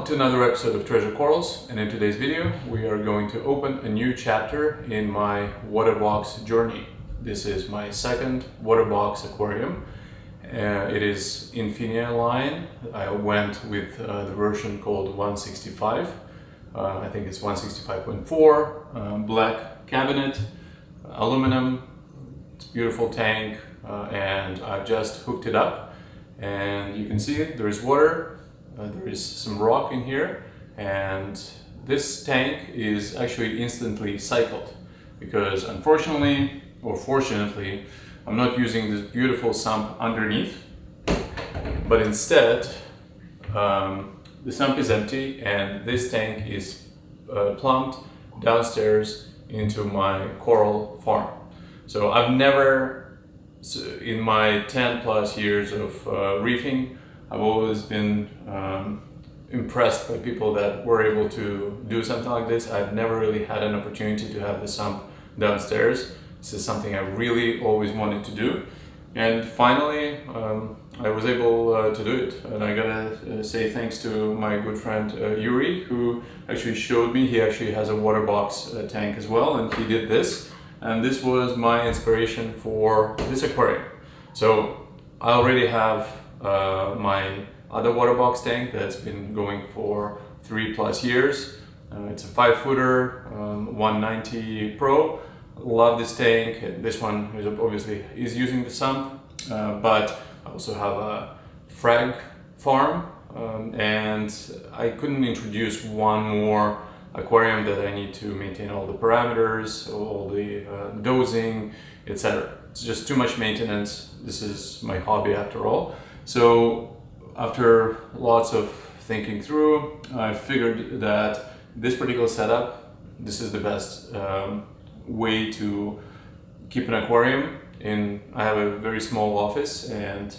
Welcome to another episode of Treasure Corals, and in today's video we are going to open a new chapter in my Waterbox journey. This is my second Waterbox aquarium. It is Infinia line. I went with the version called 165. I think it's 165.4, black cabinet, aluminum. It's a beautiful tank, and I've just hooked it up, and you can see there is water. There is some rock in here, and this tank is actually instantly cycled because unfortunately or fortunately I'm not using this beautiful sump underneath, but instead the sump is empty and this tank is plumbed downstairs into my coral farm. So I've never, in my 10 plus years of reefing, I've always been impressed by people that were able to do something like this. I've never really had an opportunity to have the sump downstairs. This is something I really always wanted to do. And finally, I was able to do it. And I gotta say thanks to my good friend Yuri, who actually showed me. He actually has a Waterbox tank as well, and he did this. And this was my inspiration for this aquarium. So I already have my other Waterbox tank that's been going for 3+ years. It's a 5-footer, 190 Pro. Love this tank. This one is obviously using the sump, but I also have a frag farm, and I couldn't introduce one more aquarium that I need to maintain all the parameters, all the dosing, etc. It's just too much maintenance. This is my hobby after all. So after lots of thinking through, I figured that this particular setup, this is the best way to keep an aquarium in. I have a very small office, and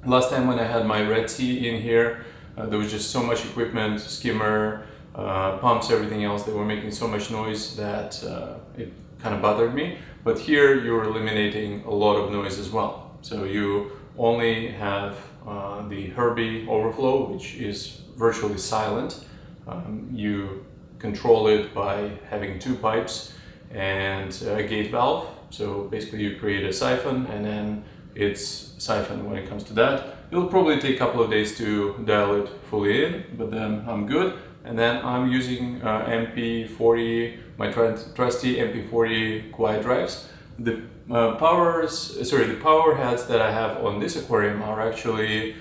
last time when I had my Red Sea in here, there was just so much equipment, skimmer, pumps, everything else. They were making so much noise that it kind of bothered me. But here you're eliminating a lot of noise as well. So you only have the Herbie overflow, which is virtually silent. You control it by having 2 pipes and a gate valve. So basically you create a siphon and then it's siphoned when it comes to that. It'll probably take a couple of days to dial it fully in, but then I'm good. And then I'm using MP40, my trusty MP40 quiet drives. The power heads that I have on this aquarium are actually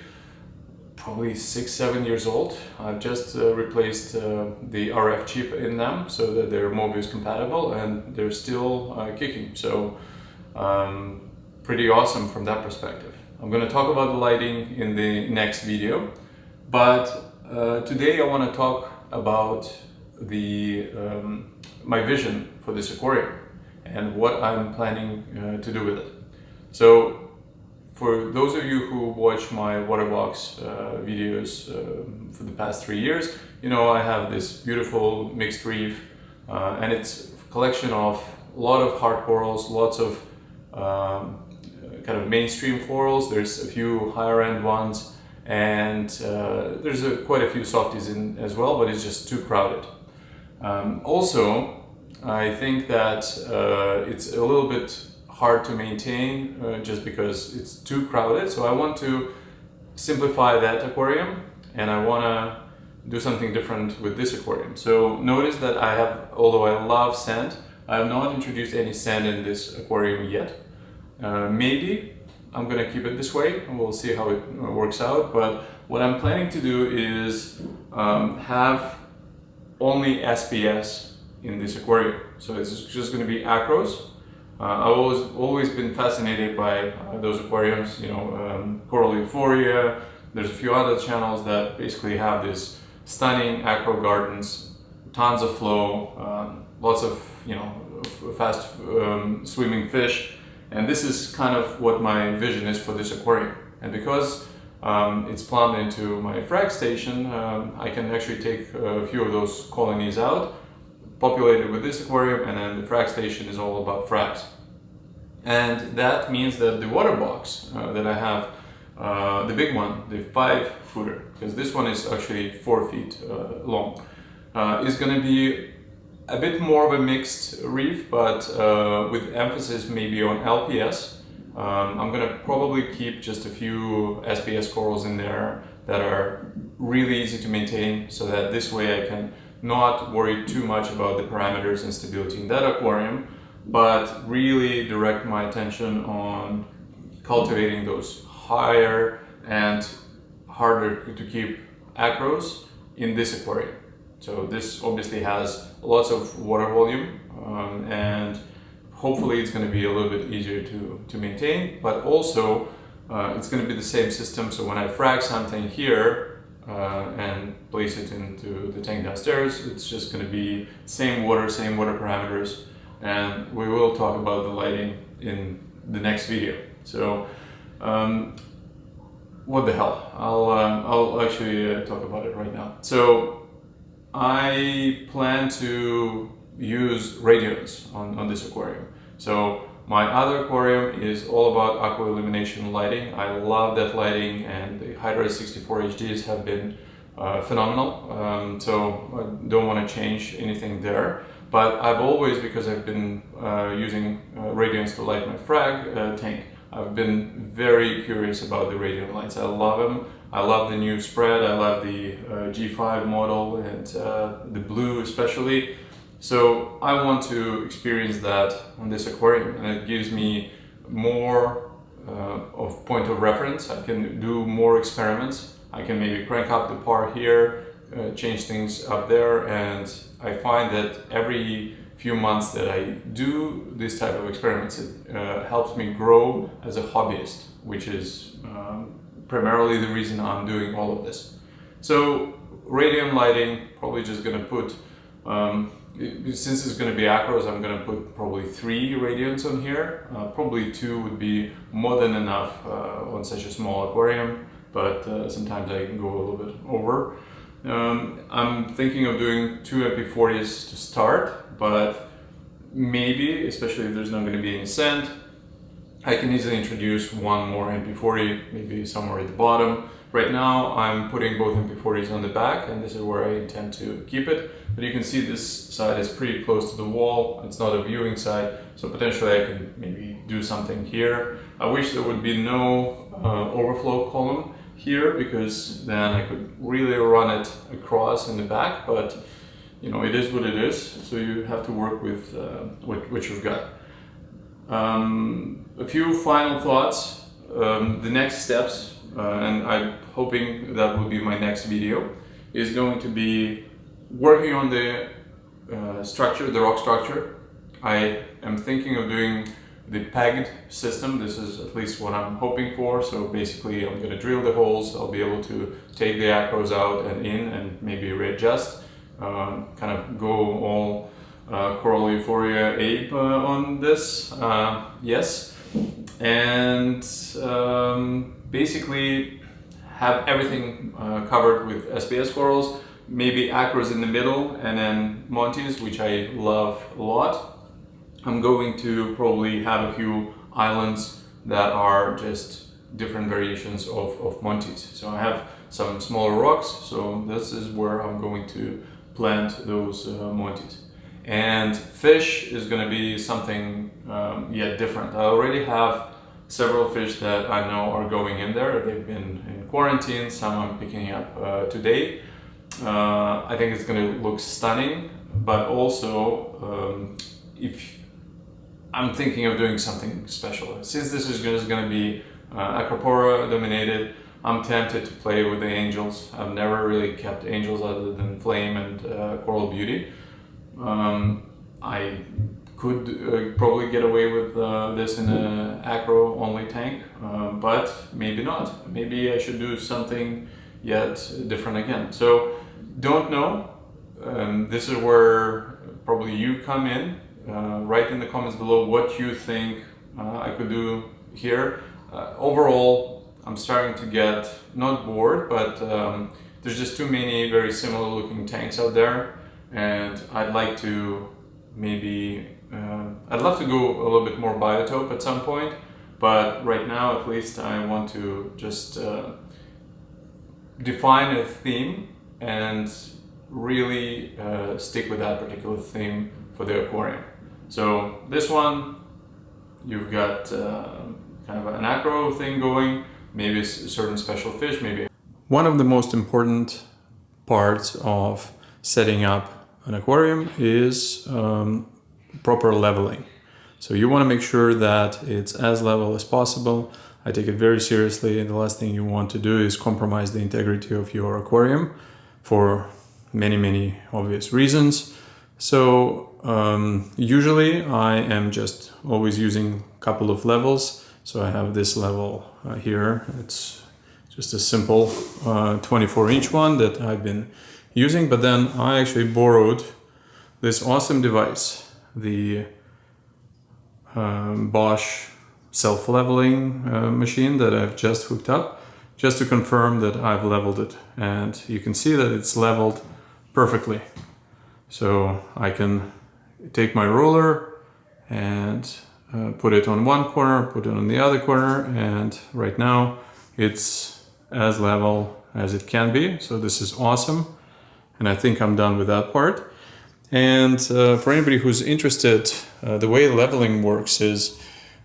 probably 6-7 years old. I've just replaced the RF chip in them so that they're Mobius compatible, and they're still kicking. So pretty awesome from that perspective. I'm going to talk about the lighting in the next video, but today I want to talk about the my vision for this aquarium and what I'm planning to do with it. So for those of you who watch my Waterbox videos for the past 3 years, you know I have this beautiful mixed reef, and it's a collection of a lot of hard corals, lots of kind of mainstream corals. There's a few higher end ones, and there's quite a few softies in as well, but it's just too crowded. Also, I think that it's a little bit hard to maintain just because it's too crowded. So I want to simplify that aquarium, and I want to do something different with this aquarium. So notice that I have, although I love sand, I have not introduced any sand in this aquarium yet. Maybe I'm going to keep it this way, and we'll see how it works out. But what I'm planning to do is have only SPS in this aquarium. So it's just going to be acros. I've always been fascinated by those aquariums, you know, Coral Euphoria. There's a few other channels that basically have this stunning acro gardens, tons of flow, lots of, you know, fast swimming fish. And this is kind of what my vision is for this aquarium. And because it's plumbed into my frag station, I can actually take a few of those colonies out, populated with this aquarium, and then the frag station is all about frags. And that means that the Waterbox that I have the big one, the 5-footer, because this one is actually 4 feet long, is going to be a bit more of a mixed reef, but with emphasis maybe on LPS. I'm going to probably keep just a few SPS corals in there that are really easy to maintain, so that this way I can not worry too much about the parameters and stability in that aquarium, but really direct my attention on cultivating those higher and harder to keep acros in this aquarium. So this obviously has lots of water volume, and hopefully it's going to be a little bit easier to maintain, but also it's going to be the same system. So when I frag something here and place it into the tank downstairs, it's just going to be same water parameters, and we will talk about the lighting in the next video. So what the hell, I'll actually talk about it right now. So I plan to use radiance on this aquarium. So my other aquarium is all about aqua illumination lighting. I love that lighting, and the Hydra 64 HDs have been phenomenal. So I don't want to change anything there. But I've always, because I've been using radiance to light my frag tank, I've been very curious about the radiant lights. I love them. I love the new spread. I love the G5 model and the blue especially. So I want to experience that on this aquarium, and it gives me more of point of reference. I can do more experiments. I can maybe crank up the par here, change things up there, and I find that every few months that I do this type of experiments, it helps me grow as a hobbyist, which is primarily the reason I'm doing all of this. So radiant lighting, probably just gonna put, since it's gonna be acros, I'm gonna put probably 3 radiants on here. Probably 2 would be more than enough on such a small aquarium, but sometimes I can go a little bit over. I'm thinking of doing 2 MP40s to start, but maybe, especially if there's not going to be any sand, I can easily introduce 1 more MP40, maybe somewhere at the bottom. Right now I'm putting both MP40s on the back, and this is where I intend to keep it. But you can see this side is pretty close to the wall. It's not a viewing side, so potentially I can maybe do something here. I wish there would be no overflow column here, because then I could really run it across in the back, but you know, it is what it is, so you have to work with what you've got. A few final thoughts. The next steps, and I'm hoping that will be my next video, is going to be working on the structure, the rock structure. I am thinking of doing the pegged system. This is at least what I'm hoping for. So basically I'm going to drill the holes. I'll be able to take the acros out and in and maybe readjust, kind of go all coral euphoria ape on this. Yes, and basically have everything covered with SPS corals, maybe acros in the middle, and then monties, which I love a lot. I'm going to probably have a few islands that are just different variations of monties. So I have some smaller rocks, so this is where I'm going to plant those monties. And fish is going to be something yet different. I already have several fish that I know are going in there. They've been in quarantine, some I'm picking up today. I think it's going to look stunning, but also if I'm thinking of doing something special. Since this is just going to be Acropora dominated, I'm tempted to play with the angels. I've never really kept angels other than Flame and Coral Beauty. I could probably get away with this in an acro only tank, but maybe not. Maybe I should do something yet different again. So don't know. This is where probably you come in. Write in the comments below what you think I could do here. Overall, I'm starting to get not bored, but there's just too many very similar looking tanks out there, and I'd like to maybe I'd love to go a little bit more biotope at some point. but right now at least I want to just define a theme and really stick with that particular theme for the aquarium. So this one, you've got kind of an acro thing going, maybe a certain special fish, maybe. One of the most important parts of setting up an aquarium is proper leveling. So you want to make sure that it's as level as possible. I take it very seriously, and the last thing you want to do is compromise the integrity of your aquarium for many obvious reasons. So usually I am just always using a couple of levels. So I have this level here. It's just a simple 24-inch one that I've been using, but then I actually borrowed this awesome device, the Bosch self-leveling machine that I've just hooked up, just to confirm that I've leveled it. And you can see that it's leveled perfectly. So I can take my ruler and put it on one corner, put it on the other corner, and right now it's as level as it can be. So this is awesome, and I think I'm done with that part. And for anybody who's interested, the way leveling works is,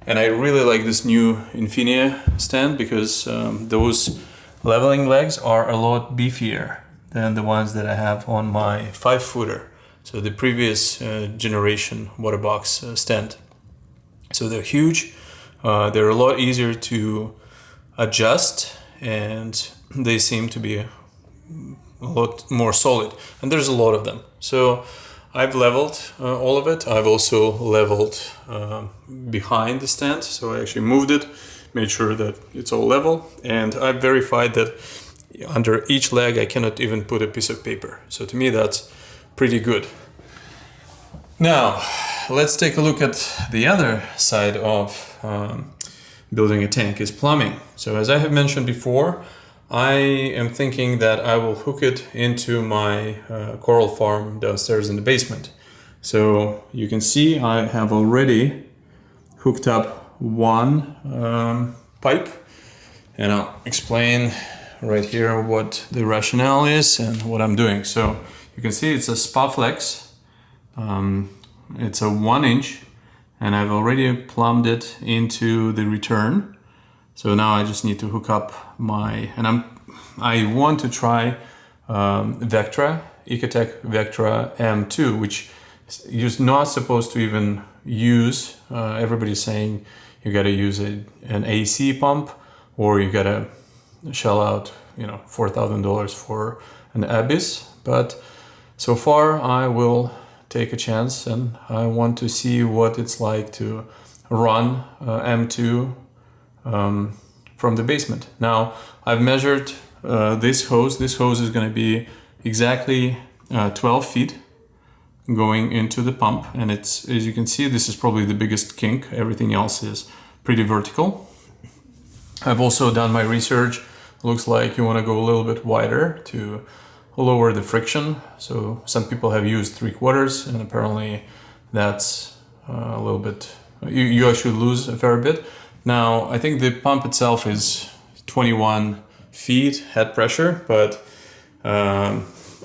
and I really like this new Infinia stand because those leveling legs are a lot beefier than the ones that I have on my 5-footer. So the previous generation Waterbox stand. So they're huge, they're a lot easier to adjust, and they seem to be a lot more solid, and there's a lot of them. So I've leveled all of it. I've also leveled behind the stand, so I actually moved it, made sure that it's all level, and I've verified that under each leg I cannot even put a piece of paper. So to me that's pretty good. Now let's take a look at the other side of building a tank, is plumbing. So as I have mentioned before, I am thinking that I will hook it into my coral farm downstairs in the basement. So you can see I have already hooked up one pipe, and I'll explain right here what the rationale is and what I'm doing. So you can see it's a Spaflex. It's a 1-inch, and I've already plumbed it into the return. So now I just need to hook up my, and I want to try Vectra, Ecotech Vectra M2, which you're not supposed to even use. Everybody's saying you got to use an AC pump, or you got to shell out, $4,000 for an Abyss. But so far I will take a chance, and I want to see what it's like to run M2 from the basement. Now I've measured this hose. This hose is going to be exactly 12 feet going into the pump, and it's, as you can see, this is probably the biggest kink. Everything else is pretty vertical. I've also done my research. Looks like you want to go a little bit wider to lower the friction. So some people have used 3/4, and apparently that's a little bit, you actually lose a fair bit. Now I think the pump itself is 21 feet head pressure, but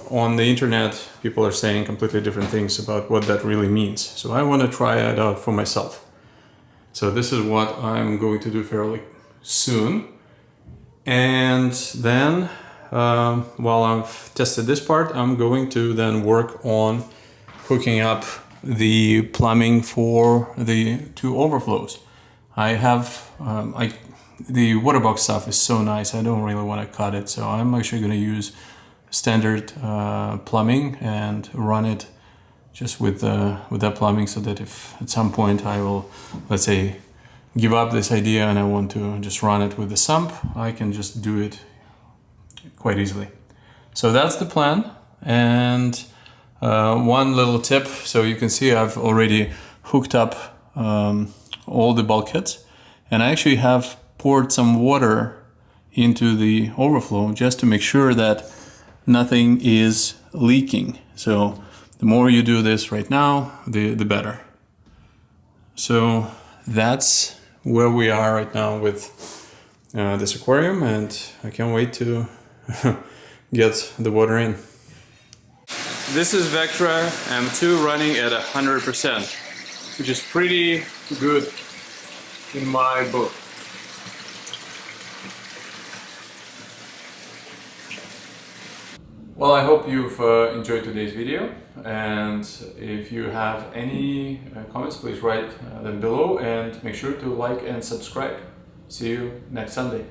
on the internet people are saying completely different things about what that really means. So I want to try it out for myself. So this is what I'm going to do fairly soon. And then while I've tested this part, I'm going to then work on hooking up the plumbing for the 2 overflows. I have, the Waterbox stuff is so nice, I don't really want to cut it, so I'm actually going to use standard plumbing and run it just with that plumbing, so that if at some point I will, let's say, give up this idea and I want to just run it with the sump, I can just do it quite easily. So that's the plan. And one little tip, so you can see I've already hooked up all the bulkheads, and I actually have poured some water into the overflow just to make sure that nothing is leaking. So the more you do this right now, the better. So that's where we are right now with this aquarium, and I can't wait to get the water in. This is Vectra M2 running at 100%, which is pretty good in my book. Well, I hope you've enjoyed today's video, and if you have any comments, please write them below, and make sure to like and subscribe. See you next Sunday.